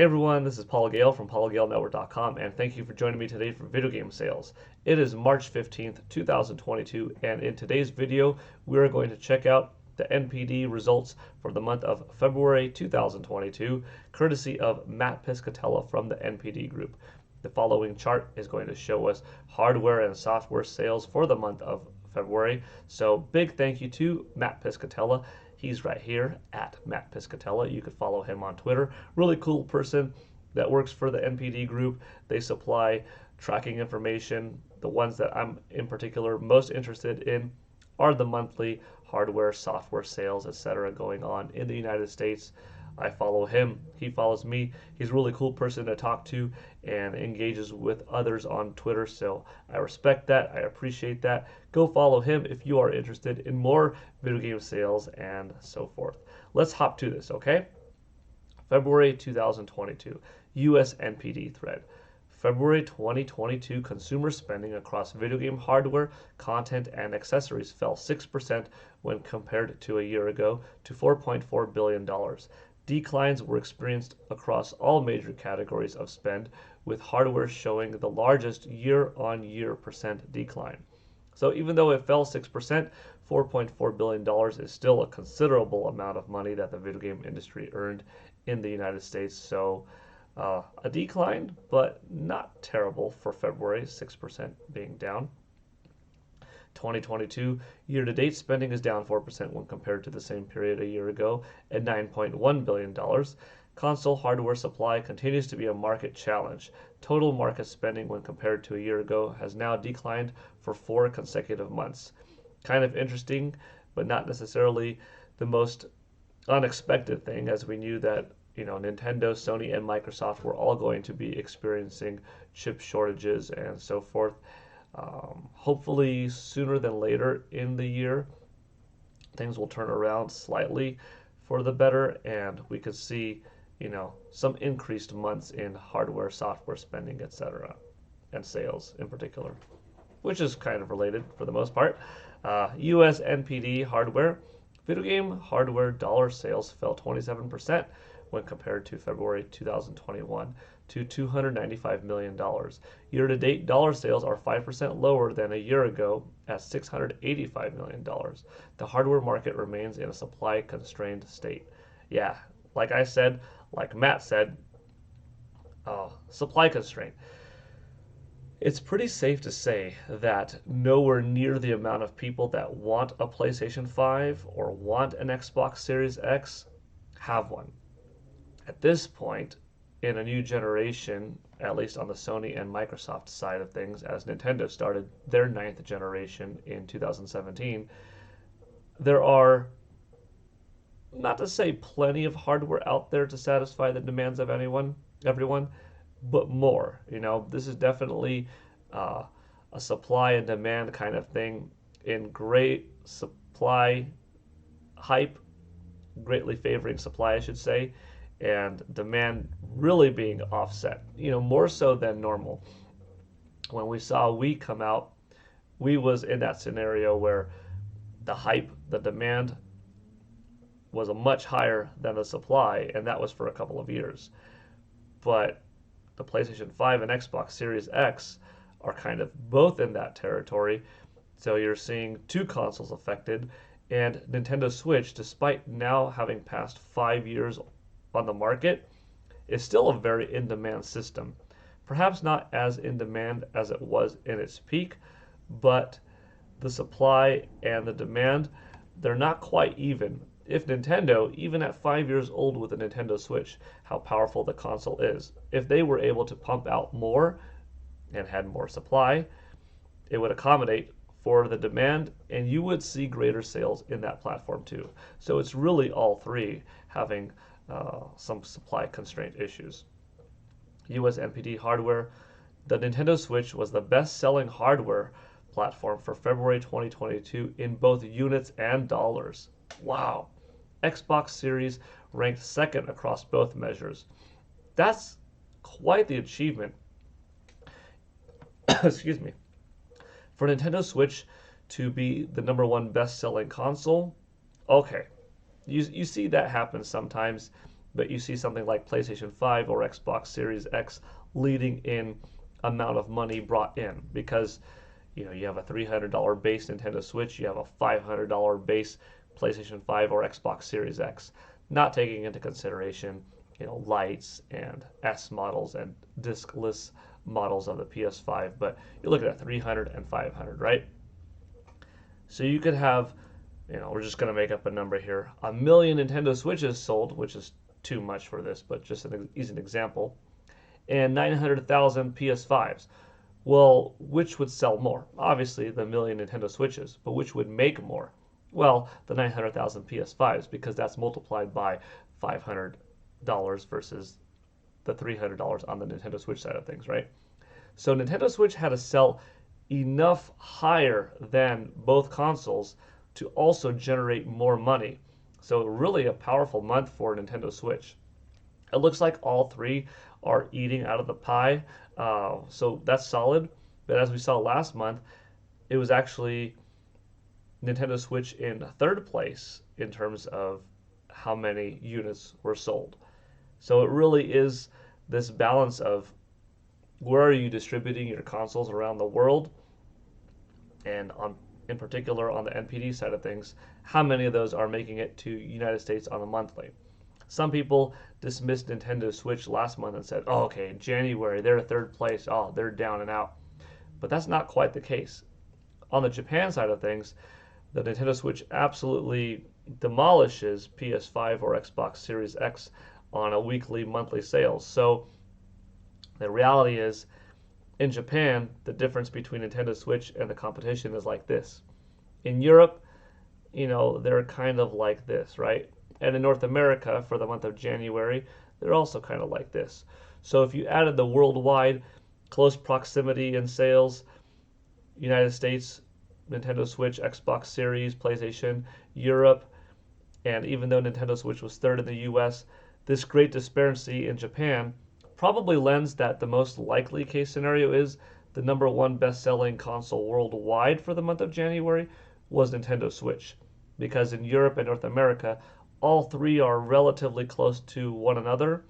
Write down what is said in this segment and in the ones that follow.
Hey everyone, this is Paul Gale from paulgalenetwork.com, and thank you for joining me today for video game sales. It is March 15th, 2022, and in today's video, we are going to check out the NPD results for the month of February 2022, courtesy of Matt Piscatella from the NPD group. The following chart is going to show us hardware and software sales for the month of February. So big thank you to Matt Piscatella. He's right here at Matt Piscatella. You could follow him on Twitter. Really cool person that works for the NPD group. They supply tracking information. The ones that I'm in particular most interested in are the monthly hardware, software sales, etc. going on in the United States. I follow him, he follows me. He's a really cool person to talk to and engages with others on Twitter, so I respect that, I appreciate that. Go follow him if you are interested in more video game sales and so forth. Let's hop to this, okay? February 2022, US NPD thread. February 2022 consumer spending across video game hardware, content, and accessories fell 6% when compared to a year ago to $4.4 billion. Declines were experienced across all major categories of spend, with hardware showing the largest year-on-year percent decline. So even though it fell 6%, $4.4 billion is still a considerable amount of money that the video game industry earned in the United States. So a decline, but not terrible for February, 6% being down. 2022 year-to-date spending is down 4% when compared to the same period a year ago at $9.1 billion. Console hardware supply continues to be a market challenge. Total market spending when compared to a year ago has now declined for 4 consecutive months. Kind of interesting, but not necessarily the most unexpected thing, as we knew that Nintendo, Sony, and Microsoft were all going to be experiencing chip shortages and so forth. Hopefully sooner than later in the year, things will turn around slightly for the better, and we could see, some increased months in hardware, software spending, etc., and sales in particular, which is kind of related for the most part. US NPD hardware. Video game hardware dollar sales fell 27% when compared to February 2021 to $295 million. Year-to-date dollar sales are 5% lower than a year ago at $685 million. The hardware market remains in a supply-constrained state. Yeah, like I said, like Matt said, supply constraint. It's pretty safe to say that nowhere near the amount of people that want a PlayStation 5 or want an Xbox Series X have one. At this point, in a new generation, at least on the Sony and Microsoft side of things, as Nintendo started their 9th generation in 2017, there are, not to say plenty of hardware out there to satisfy the demands of everyone, but more. This is definitely a supply and demand kind of thing in great supply hype, greatly favoring supply, I should say, and demand really being offset, more so than normal. When we saw Wii come out, Wii was in that scenario where the hype, the demand was a much higher than the supply, and that was for a couple of years. But the PlayStation 5 and Xbox Series X are kind of both in that territory. So you're seeing 2 consoles affected, and Nintendo Switch, despite now having passed 5 years on the market, is still a very in-demand system. Perhaps not as in demand as it was in its peak, but the supply and the demand, they're not quite even. If Nintendo, even at 5 years old with a Nintendo Switch, how powerful the console is, if they were able to pump out more and had more supply, it would accommodate for the demand, and you would see greater sales in that platform too. So it's really all three having some supply constraint issues. US NPD hardware. The Nintendo Switch was the best-selling hardware platform for February 2022 in both units and dollars. Wow. Xbox Series ranked second across both measures. That's quite the achievement. Excuse me. For Nintendo Switch to be the number one best-selling console, okay. You see that happen sometimes but you see something like PlayStation 5 or Xbox Series X leading in amount of money brought in because you have a $300 base Nintendo Switch, you have a $500 base PlayStation 5 or Xbox Series X, not taking into consideration lights and S models and diskless models of the PS5, but you're looking at 300 and 500, right? So you could have, we're just going to make up a number here, 1 million Nintendo Switches sold, which is too much for this, but just an example, and 900,000 PS5s. Well, which would sell more? Obviously, the million Nintendo Switches, but which would make more? Well, the 900,000 PS5s, because that's multiplied by $500 versus the $300 on the Nintendo Switch side of things, right? So Nintendo Switch had to sell enough higher than both consoles to also generate more money. So really a powerful month for Nintendo Switch. It looks like all three are eating out of the pie, so that's solid. But as we saw last month, it was actually Nintendo Switch in third place in terms of how many units were sold. So it really is this balance of where are you distributing your consoles around the world, and in particular on the NPD side of things, how many of those are making it to United States on a monthly. Some people dismissed Nintendo Switch last month and said, oh, okay, January, they're third place. Oh, they're down and out. But that's not quite the case. On the Japan side of things, the Nintendo Switch absolutely demolishes PS5 or Xbox Series X on a weekly, monthly sales. So the reality is, in Japan, the difference between Nintendo Switch and the competition is like this. In Europe, they're kind of like this, right? And in North America, for the month of January, they're also kind of like this. So if you added the worldwide close proximity in sales, United States, Nintendo Switch, Xbox Series, PlayStation, Europe, and even though Nintendo Switch was third in the US, this great disparity in Japan probably lends that the most likely case scenario is the number one best-selling console worldwide for the month of January was Nintendo Switch. Because in Europe and North America, all three are relatively close to one another,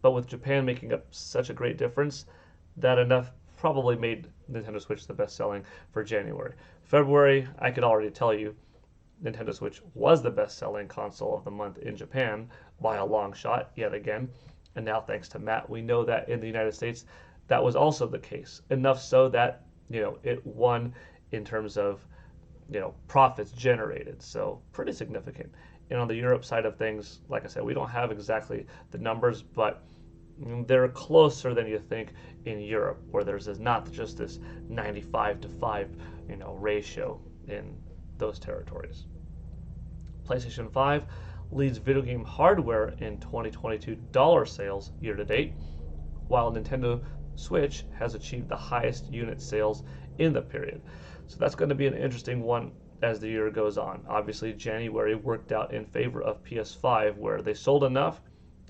but with Japan making up such a great difference, that enough probably made Nintendo Switch the best-selling for January. February, I could already tell you, Nintendo Switch was the best-selling console of the month in Japan by a long shot, yet again. And now, thanks to Matt, we know that in the United States, that was also the case. Enough so that, it won in terms of, profits generated. So pretty significant. And on the Europe side of things, like I said, we don't have exactly the numbers, but they're closer than you think in Europe, where there's not just this 95 to 5, ratio in those territories. PlayStation 5 leads video game hardware in 2022 dollar sales year to date, while Nintendo Switch has achieved the highest unit sales in the period. So that's going to be an interesting one as the year goes on. Obviously, January worked out in favor of PS5, where they sold enough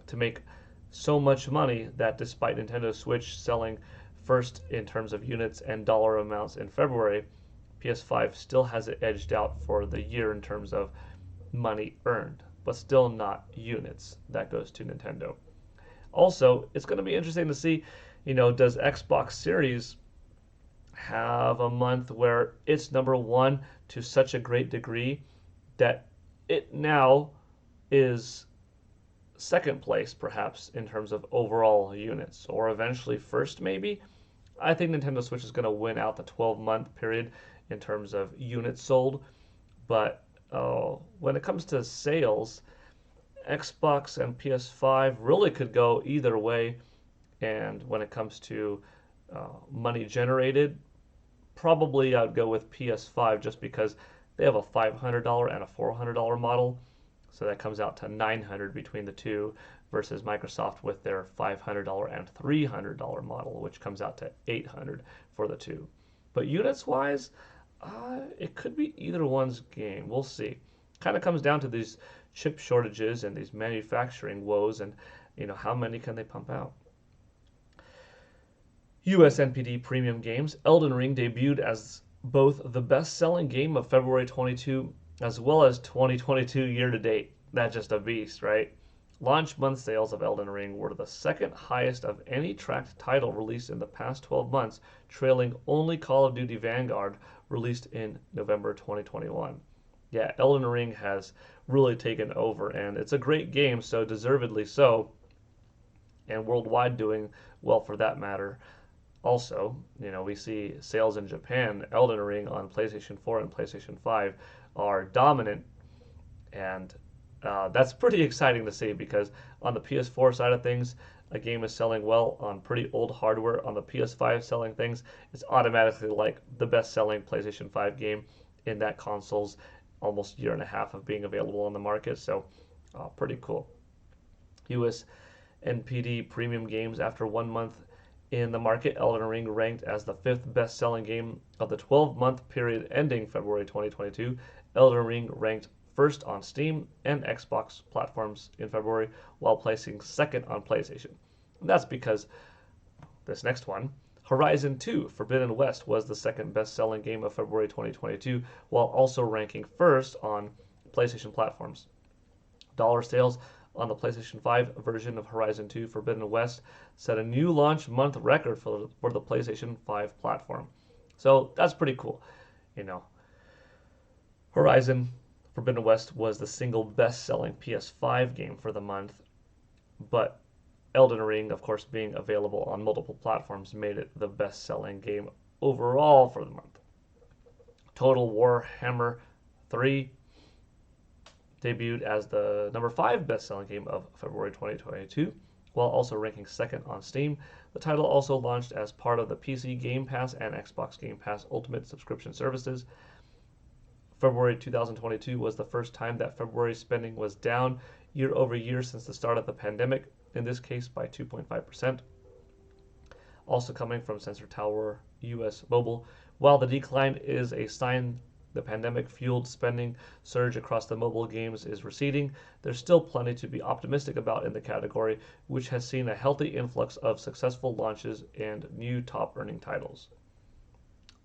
to make so much money that despite Nintendo Switch selling first in terms of units and dollar amounts in February, PS5 still has it edged out for the year in terms of money earned, but still not units. That goes to Nintendo. Also, it's going to be interesting to see, does Xbox Series have a month where it's number one to such a great degree that it now is second place, perhaps, in terms of overall units, or eventually first, maybe? I think Nintendo Switch is going to win out the 12-month period in terms of units sold, but when it comes to sales, Xbox and PS5 really could go either way. And when it comes to money generated, probably I'd go with PS5 just because they have a $500 and a $400 model. So that comes out to $900 between the two versus Microsoft with their $500 and $300 model, which comes out to $800 for the two. But units wise, it could be either one's game. We'll see. Kind of comes down to these chip shortages and these manufacturing woes, and how many can they pump out. US NPD premium games, Elden Ring debuted as both the best-selling game of February 22 as well as 2022 year to date. That's just a beast, right? Launch month sales of Elden Ring were the second highest of any tracked title released in the past 12 months, trailing only Call of Duty Vanguard, released in November 2021. Yeah, Elden Ring has really taken over, and it's a great game, so deservedly so, and worldwide doing well for that matter. Also, we see sales in Japan, Elden Ring on PlayStation 4 and PlayStation 5 are dominant, and that's pretty exciting to see because on the PS4 side of things, a game is selling well on pretty old hardware. On the PS5 selling things, it's automatically like the best selling PlayStation 5 game in that console's almost year and a half of being available on the market. So, pretty cool. US NPD premium games after 1 month in the market, Elden Ring ranked as the fifth best selling game of the 12-month period ending February 2022. Elden Ring ranked first on Steam and Xbox platforms in February, while placing second on PlayStation. And that's because this next one, Horizon 2 Forbidden West, was the second best selling game of February 2022, while also ranking first on PlayStation platforms. Dollar sales on the PlayStation 5 version of Horizon 2 Forbidden West set a new launch month record for the PlayStation 5 platform. So that's pretty cool. You know, Horizon Forbidden West was the single best selling PS5 game for the month, but Elden Ring, of course, being available on multiple platforms, made it the best selling game overall for the month. Total War Hammer 3 debuted as the number 5 best-selling game of February 2022, while also ranking second on Steam. The title also launched as part of the PC Game Pass and Xbox Game Pass Ultimate subscription services. February 2022 was the first time that February spending was down year over year since the start of the pandemic, in this case by 2.5%. Also coming from Sensor Tower US Mobile, while the decline is a sign the pandemic-fueled spending surge across the mobile games is receding, there's still plenty to be optimistic about in the category, which has seen a healthy influx of successful launches and new top-earning titles.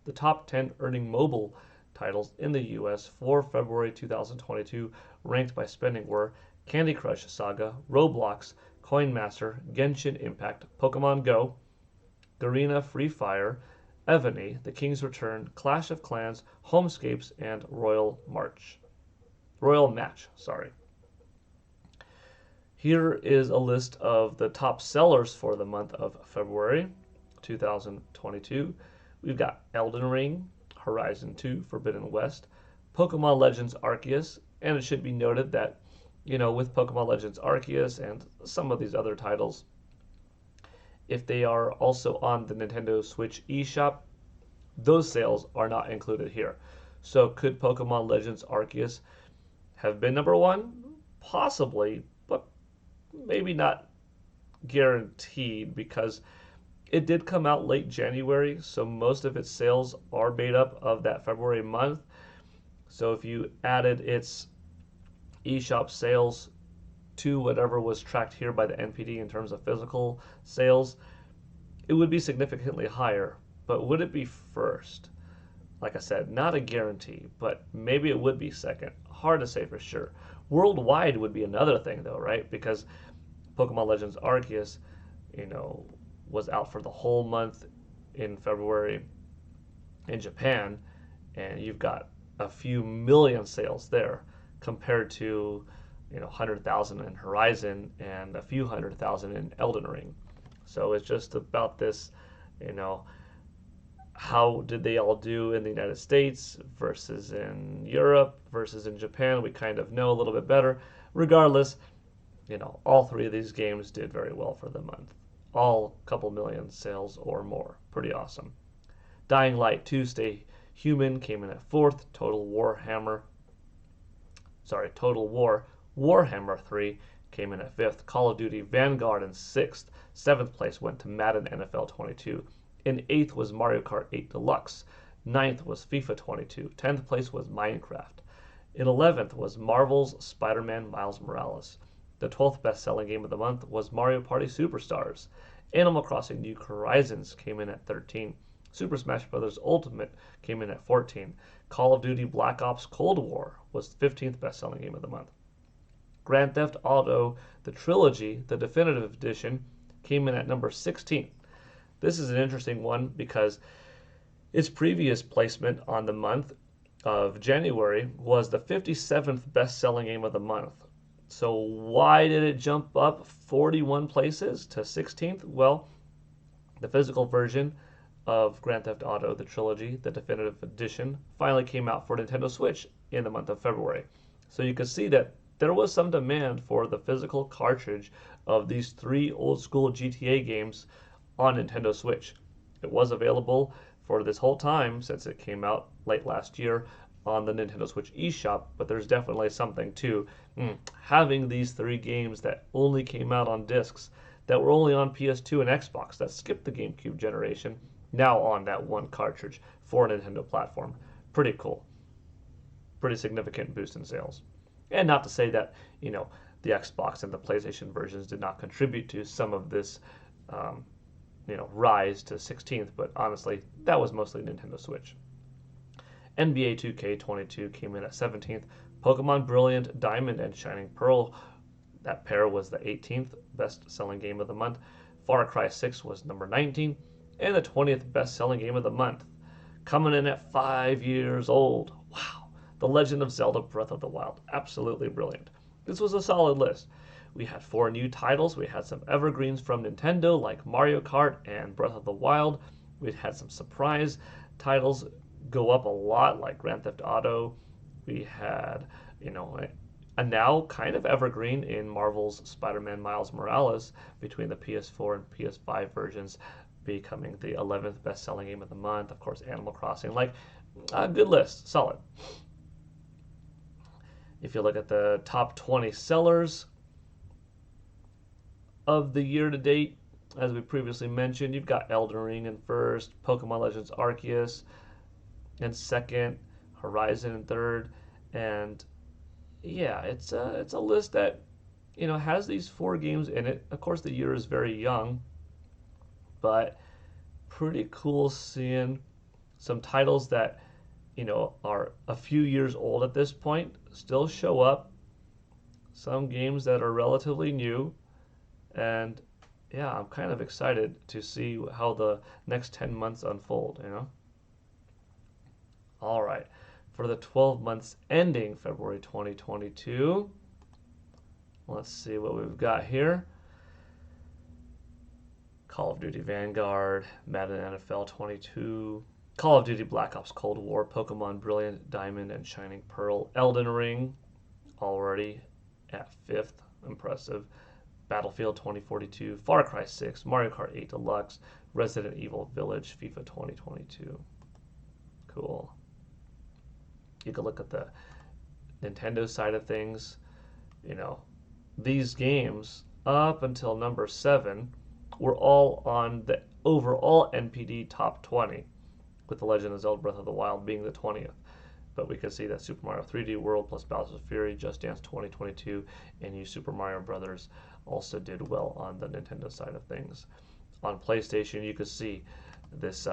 The top 10 earning mobile titles in the US for February 2022, ranked by spending, were Candy Crush Saga, Roblox, Coin Master, Genshin Impact, Pokemon Go, Garena Free Fire, Evany, The King's Return, Clash of Clans, Homescapes, and Royal Match. Here is a list of the top sellers for the month of February 2022. We've got Elden Ring, Horizon 2 Forbidden West, Pokemon Legends Arceus, and it should be noted that, with Pokemon Legends Arceus and some of these other titles, if they are also on the Nintendo Switch eShop, those sales are not included here. So could Pokemon Legends Arceus have been number one? Possibly, but maybe not guaranteed, because it did come out late January, so most of its sales are made up of that February month. So if you added its eShop sales to whatever was tracked here by the NPD in terms of physical sales, it would be significantly higher. But would it be first? Like I said, not a guarantee, but maybe it would be second. Hard to say for sure. Worldwide would be another thing, though, right? Because Pokemon Legends Arceus, was out for the whole month in February in Japan, and you've got a few million sales there compared to 100,000 in Horizon and a few 100,000 in Elden Ring. So it's just about this, how did they all do in the United States versus in Europe versus in Japan? We kind of know a little bit better. Regardless, all three of these games did very well for the month. All couple million sales or more. Pretty awesome. Dying Light 2 Stay Human came in at 4th. Total War Warhammer 3 came in at 5th. Call of Duty Vanguard in 6th. 7th place went to Madden NFL 22. In 8th was Mario Kart 8 Deluxe. 9th was FIFA 22. 10th place was Minecraft. In 11th was Marvel's Spider-Man Miles Morales. The 12th best-selling game of the month was Mario Party Superstars. Animal Crossing New Horizons came in at 13. Super Smash Bros. Ultimate came in at 14. Call of Duty Black Ops Cold War was the 15th best-selling game of the month. Grand Theft Auto, the trilogy, the definitive edition, came in at number 16. This is an interesting one because its previous placement on the month of January was the 57th best-selling game of the month. So why did it jump up 41 places to 16th? Well, the physical version of Grand Theft Auto, the trilogy, the definitive edition, finally came out for Nintendo Switch in the month of February. So you can see that there was some demand for the physical cartridge of these three old school GTA games on Nintendo Switch. It was available for this whole time since it came out late last year on the Nintendo Switch eShop, but there's definitely something to having these three games that only came out on discs, that were only on PS2 and Xbox, that skipped the GameCube generation, now on that one cartridge for a Nintendo platform. Pretty cool. Pretty significant boost in sales. And not to say that, the Xbox and the PlayStation versions did not contribute to some of this, rise to 16th, but honestly, that was mostly Nintendo Switch. NBA 2K22 came in at 17th. Pokemon Brilliant Diamond and Shining Pearl, that pair was the 18th best-selling game of the month. Far Cry 6 was number 19, and the 20th best-selling game of the month, coming in at 5 years old. Wow. The Legend of Zelda Breath of the Wild. Absolutely brilliant. This was a solid list. We had 4 new titles. We had some evergreens from Nintendo like Mario Kart and Breath of the Wild. We had some surprise titles go up a lot like Grand Theft Auto. We had, a now kind of evergreen in Marvel's Spider-Man Miles Morales between the PS4 and PS5 versions becoming the 11th best-selling game of the month. Of course, Animal Crossing. A good list. Solid. If you look at the top 20 sellers of the year to date, as we previously mentioned, you've got Elden Ring in first, Pokemon Legends Arceus in second, Horizon in third, and yeah, it's a list that has these 4 games in it. Of course, the year is very young, but pretty cool seeing some titles that are a few years old at this point still show up. Some games that are relatively new, and yeah, I'm kind of excited to see how the next 10 months unfold. All right, for the 12 months ending February 2022, let's see what we've got here. Call of Duty Vanguard, Madden NFL 22, Call of Duty Black Ops Cold War, Pokemon Brilliant Diamond and Shining Pearl, Elden Ring, already at 5th, impressive, Battlefield 2042, Far Cry 6, Mario Kart 8 Deluxe, Resident Evil Village, FIFA 2022. Cool. You can look at the Nintendo side of things. These games, up until number 7, were all on the overall NPD top 20, with The Legend of Zelda Breath of the Wild being the 20th. But we can see that Super Mario 3D World plus Bowser's Fury, Just Dance 2022, and New Super Mario Brothers also did well on the Nintendo side of things. On PlayStation, you can see this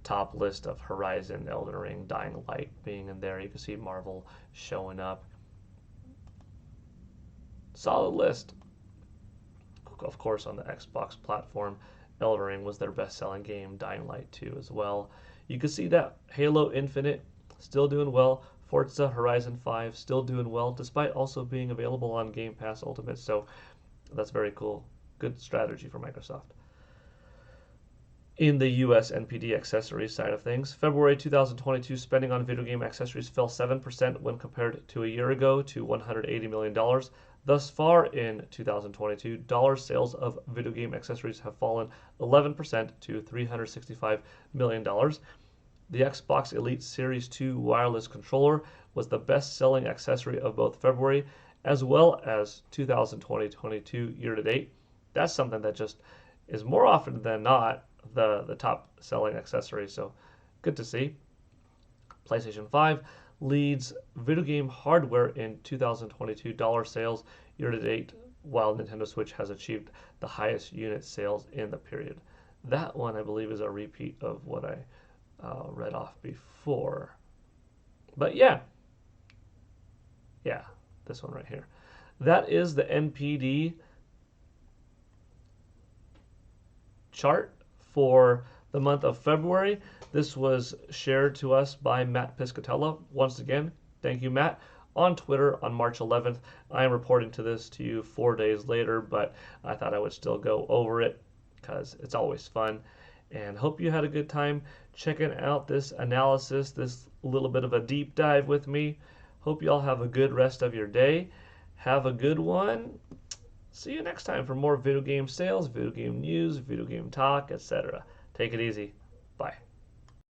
top list of Horizon, Elden Ring, Dying Light being in there. You can see Marvel showing up. Solid list. Of course, on the Xbox platform, Elden Ring was their best-selling game, Dying Light 2 as well. You can see that Halo Infinite still doing well, Forza Horizon 5 still doing well, despite also being available on Game Pass Ultimate, so that's very cool. Good strategy for Microsoft. In the US NPD accessories side of things, February 2022 spending on video game accessories fell 7% when compared to a year ago to $180 million. Thus far in 2022, dollar sales of video game accessories have fallen 11% to $365 million. The Xbox Elite Series 2 wireless controller was the best-selling accessory of both February as well as 2022 year-to-date. That's something that just is more often than not the top-selling accessory, so good to see. PlayStation 5 leads video game hardware in 2022 dollar sales year-to-date, while Nintendo Switch has achieved the highest unit sales in the period. That one, I believe, is a repeat of what I read off before. But yeah, this one right here. That is the NPD chart for the month of February. This was shared to us by Matt Piscatella. Once again, thank you, Matt. On Twitter on March 11th. I am reporting this to you 4 days later, but I thought I would still go over it because it's always fun. And hope you had a good time checking out this analysis, this little bit of a deep dive with me. Hope you all have a good rest of your day. Have a good one. See you next time for more video game sales, video game news, video game talk, etc. Take it easy.